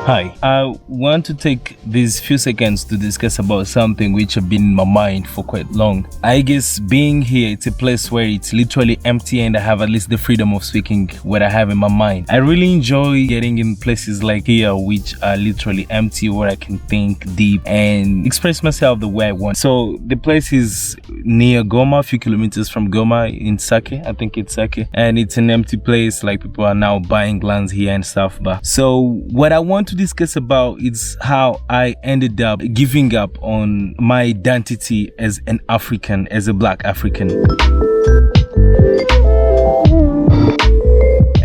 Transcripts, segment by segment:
Hi, I want to take these few seconds to discuss about something which have been in my mind for quite long. I guess being here, it's a place where it's literally empty and I have at least the freedom of speaking what I have in my mind. I really enjoy getting in places like here which are literally empty, where I can think deep and express myself the way I want. So the place is near Goma, a few kilometers from Goma in Sake. I think it's Sake. And it's an empty place, like people are now buying lands here and stuff. But so what I want to discuss about is how I ended up giving up on my identity as an African, as a Black African.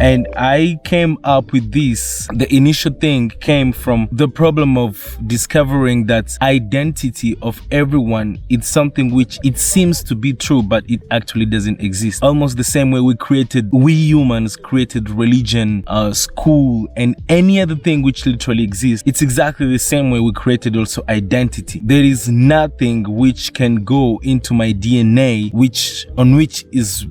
And I came up with this. The initial thing came from the problem of discovering that identity of everyone, it's something which it seems to be true, but it actually doesn't exist. Almost the same way we humans created religion, school, and any other thing which literally exists. It's exactly the same way we created also identity. There is nothing which can go into my DNA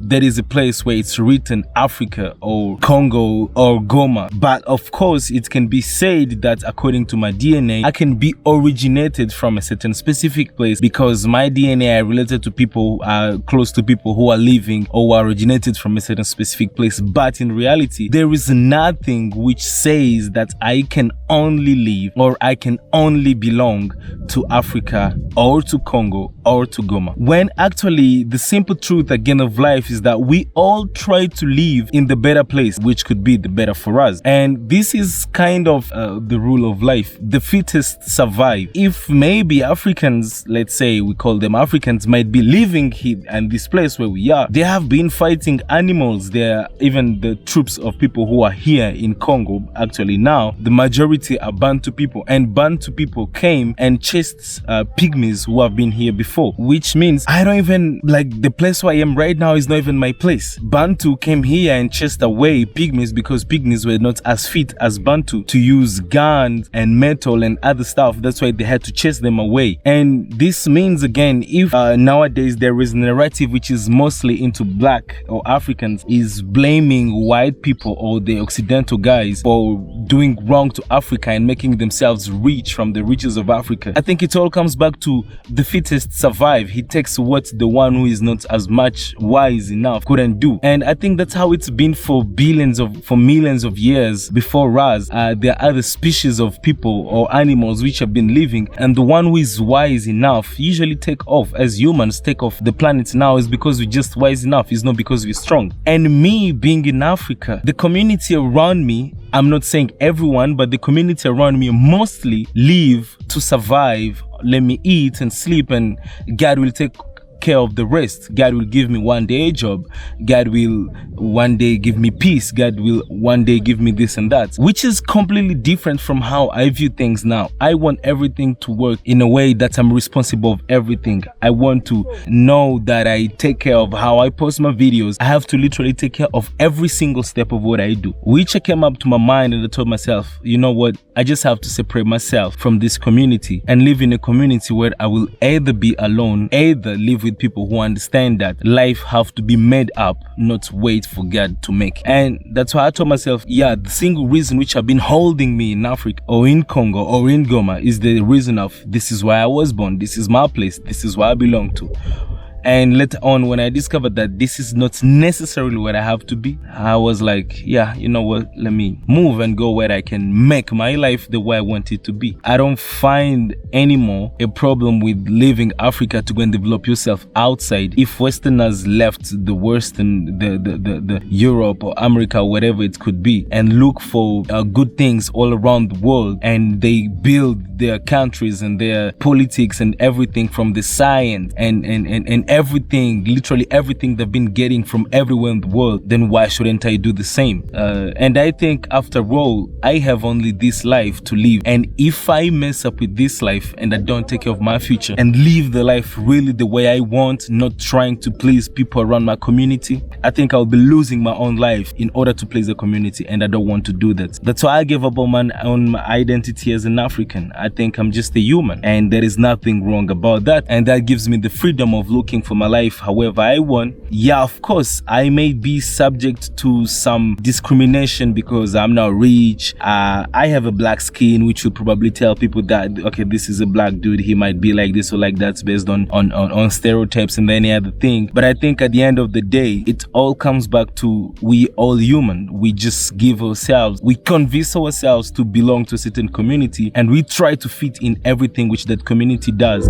there is a place where it's written Africa or Congo or Goma. But of course, it can be said that according to my DNA, I can be originated from a certain specific place because my DNA are related to people, close to people who are living or are originated from a certain specific place. But in reality, there is nothing which says that I can only live or I can only belong to Africa or to Congo or to Goma. When actually the simple truth again of life is that we all try to live in the better place, which could be the better for us. And this is kind of the rule of life. The fittest survive. If maybe Africans, let's say we call them Africans, might be living here and this place where we are, they have been fighting animals there. Even the troops of people who are here in Congo, actually now, the majority are Bantu people. And Bantu people came and chased pygmies who have been here before. Which means I don't even, like, the place where I am right now is not even my place. Bantu came here and chased away pygmies because pygmies were not as fit as Bantu to use guns and metal and other stuff. That's why they had to chase them away. And this means again, if nowadays there is a narrative which is mostly into Black or Africans is blaming white people or the Occidental guys for doing wrong to Africa and making themselves rich from the riches of Africa. I think it all comes back to the fittest survive. He takes what the one who is not as much wise enough couldn't do. And I think that's how it's been for millions of years before us. There are other species of people or animals which have been living, and the one who is wise enough usually take off. As humans take off the planet now is because we're just wise enough. It's not because we're strong. And me being in Africa, the community around me, I'm not saying everyone, but the community around me mostly live to survive. Let me eat and sleep, and God will take care of the rest. God will give me one day a job. God will one day give me peace. God will one day give me this and that, which is completely different from how I view things now. I want everything to work in a way that I'm responsible of everything. I want to know that I take care of how I post my videos. I have to literally take care of every single step of what I do, which I came up to my mind and I told myself, you know what? I just have to separate myself from this community and live in a community where I will either be alone, either live with people who understand that life have to be made up, not wait for God to make. And that's why I told myself, yeah, the single reason which have been holding me in Africa or in Congo or in Goma is the reason of this is why I was born, this is my place, this is where I belong to. And later on, when I discovered that this is not necessarily where I have to be, I was like, yeah, you know what, let me move and go where I can make my life the way I want it to be. I don't find anymore a problem with leaving Africa to go and develop yourself outside. If Westerners left the Western, the Europe or America, whatever it could be, and look for good things all around the world, and they build their countries and their politics and everything from the science and everything, literally everything they've been getting from everywhere in the world, then why shouldn't I do the same? And I think after all, I have only this life to live. And if I mess up with this life and I don't take care of my future and live the life really the way I want, not trying to please people around my community, I think I'll be losing my own life in order to please the community, and I don't want to do that. That's why I gave up on my identity as an African. I think I'm just a human, and there is nothing wrong about that. And that gives me the freedom of looking looking for my life however I want, yeah, of course, I may be subject to some discrimination because I'm not rich. I have a black skin, which will probably tell people that, okay, this is a black dude, he might be like this or like that based on stereotypes and any other thing. But I think at the end of the day, it all comes back to we all human. We just give ourselves, we convince ourselves to belong to a certain community, and we try to fit in everything which that community does.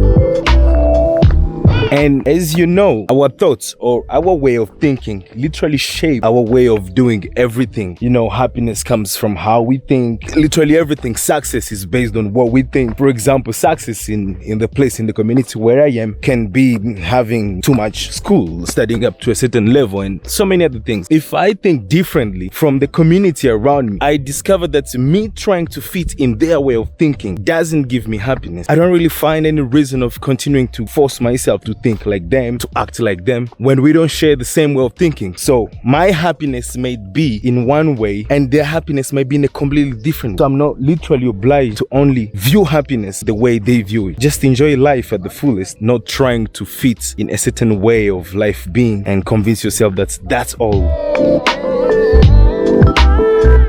And as you know, our thoughts or our way of thinking literally shape our way of doing everything. You know, happiness comes from how we think. Literally everything. Success is based on what we think. For example, success in the place, in the community where I am, can be having too much school, studying up to a certain level, and so many other things. If I think differently from the community around me, I discover that me trying to fit in their way of thinking doesn't give me happiness. I don't really find any reason of continuing to force myself to think like them, to act like them, when we don't share the same way of thinking. So my happiness may be in one way and their happiness may be in a completely different way. So I'm not literally obliged to only view happiness the way they view it. Just enjoy life at the fullest, not trying to fit in a certain way of life being and convince yourself that that's all.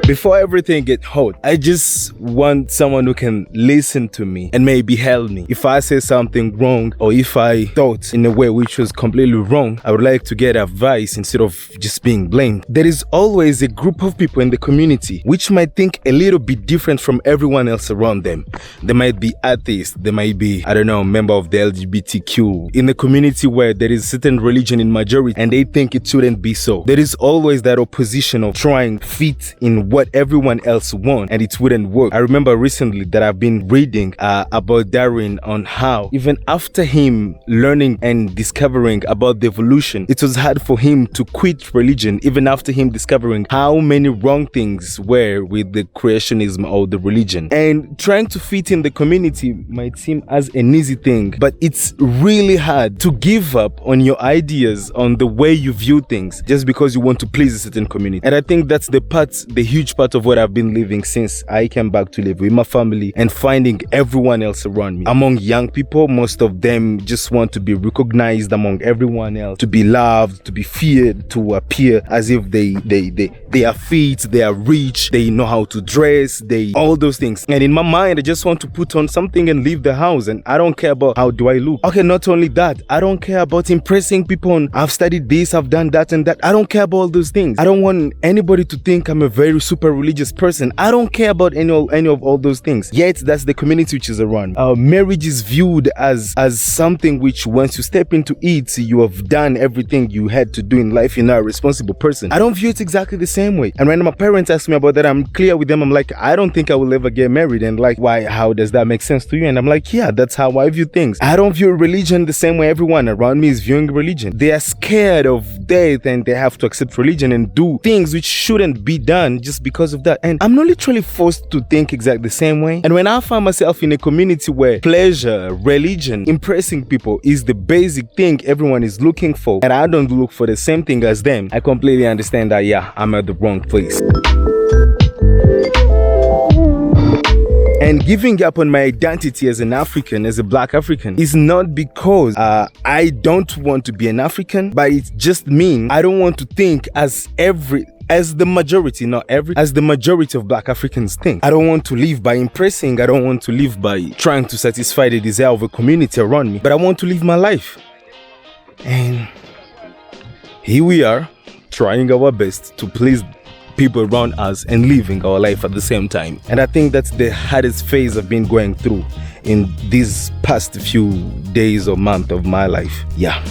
Before everything gets hot, I just want someone who can listen to me and maybe help me. If I say something wrong or if I thought in a way which was completely wrong, I would like to get advice instead of just being blamed. There is always a group of people in the community which might think a little bit different from everyone else around them. They might be atheists, they might be, I don't know, member of the LGBTQ. In a community where there is a certain religion in majority and they think it shouldn't be so. There is always that opposition of trying to fit in what everyone else wants and it wouldn't work. I remember recently that I've been reading about Bertin on how even after him learning and discovering about the evolution, it was hard for him to quit religion even after him discovering how many wrong things were with the creationism or the religion. And trying to fit in the community might seem as an easy thing, but it's really hard to give up on your ideas, on the way you view things, just because you want to please a certain community. And I think that's the huge part of what I've been living since I came back to live with my family and finding everyone else around me. Among young people, most of them just want to be recognized among everyone else, to be loved, to be feared, to appear as if they are fit, they are rich, they know how to dress, all those things. And in my mind, I just want to put on something and leave the house, and I don't care about how do I look. Okay, not only that, I don't care about impressing people on I've studied this, I've done that and that. I don't care about all those things. I don't want anybody to think I'm a very super religious person. I don't care about any of all those things. Yet that's the community which is around. Marriage is viewed as something which once you step into it, you have done everything you had to do in life. You're not a responsible person. I don't view it exactly the same way. And when my parents ask me about that, I'm clear with them. I'm like, I don't think I will ever get married. And like, why? How does that make sense to you? And I'm like, yeah, that's how I view things. I don't view religion the same way everyone around me is viewing religion. They are scared of death and they have to accept religion and do things which shouldn't be done just because of that. And I'm not literally forced to think exactly the same way. And when I find myself in a community where pleasure, religion, impressing people is the basic thing everyone is looking for, and I don't look for the same thing as them, I completely understand that, yeah, I'm at the wrong place. And giving up on my identity as an African, as a black African, is not because I don't want to be an African, but it just means I don't want to think as the majority, not every, as the majority of black Africans think. I don't want to live by impressing. I don't want to live by trying to satisfy the desire of a community around me, but I want to live my life. And here we are, trying our best to please people around us and living our life at the same time. And I think that's the hardest phase I've been going through in these past few days or month of my life. Yeah.